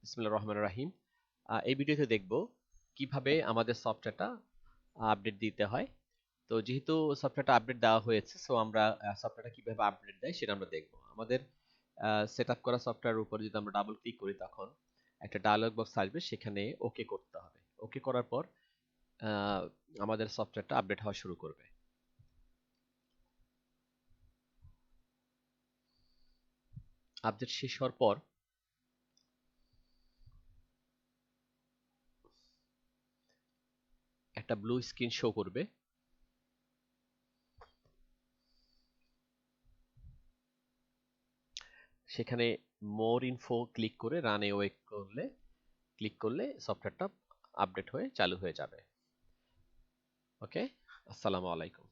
বিসমিল্লাহির রহমানির রহিম। এই ভিডিওতে দেখব কিভাবে আমাদের সফটওয়্যারটা আপডেট দিতে হয়। তো যেহেতু সফটওয়্যারটা আপডেট দেওয়া হয়েছে, সো আমরা সফটওয়্যারটা কিভাবে আপডেট দেয় সেটা আমরা দেখব। আমাদের সেট আপ করা সফটওয়্যারের উপরে যদি আমরা ডাবল ক্লিক করি, তখন একটা ডায়লগ বক্স আসবে, সেখানে ওকে করতে হবে। ওকে করার পর আহ, আমাদের সফটওয়্যারটা আপডেট হওয়া শুরু করবে। আপডেট শেষ হওয়ার পর একটা ব্লু স্ক্রিন শো করবে। সেখানে মোর ইনফো ক্লিক করে রান ওয়ে ক্লিক করলে সফটওয়্যারটা আপডেট হয়ে চালু হয়ে যাবে। ওকে, আসসালামু আলাইকুম।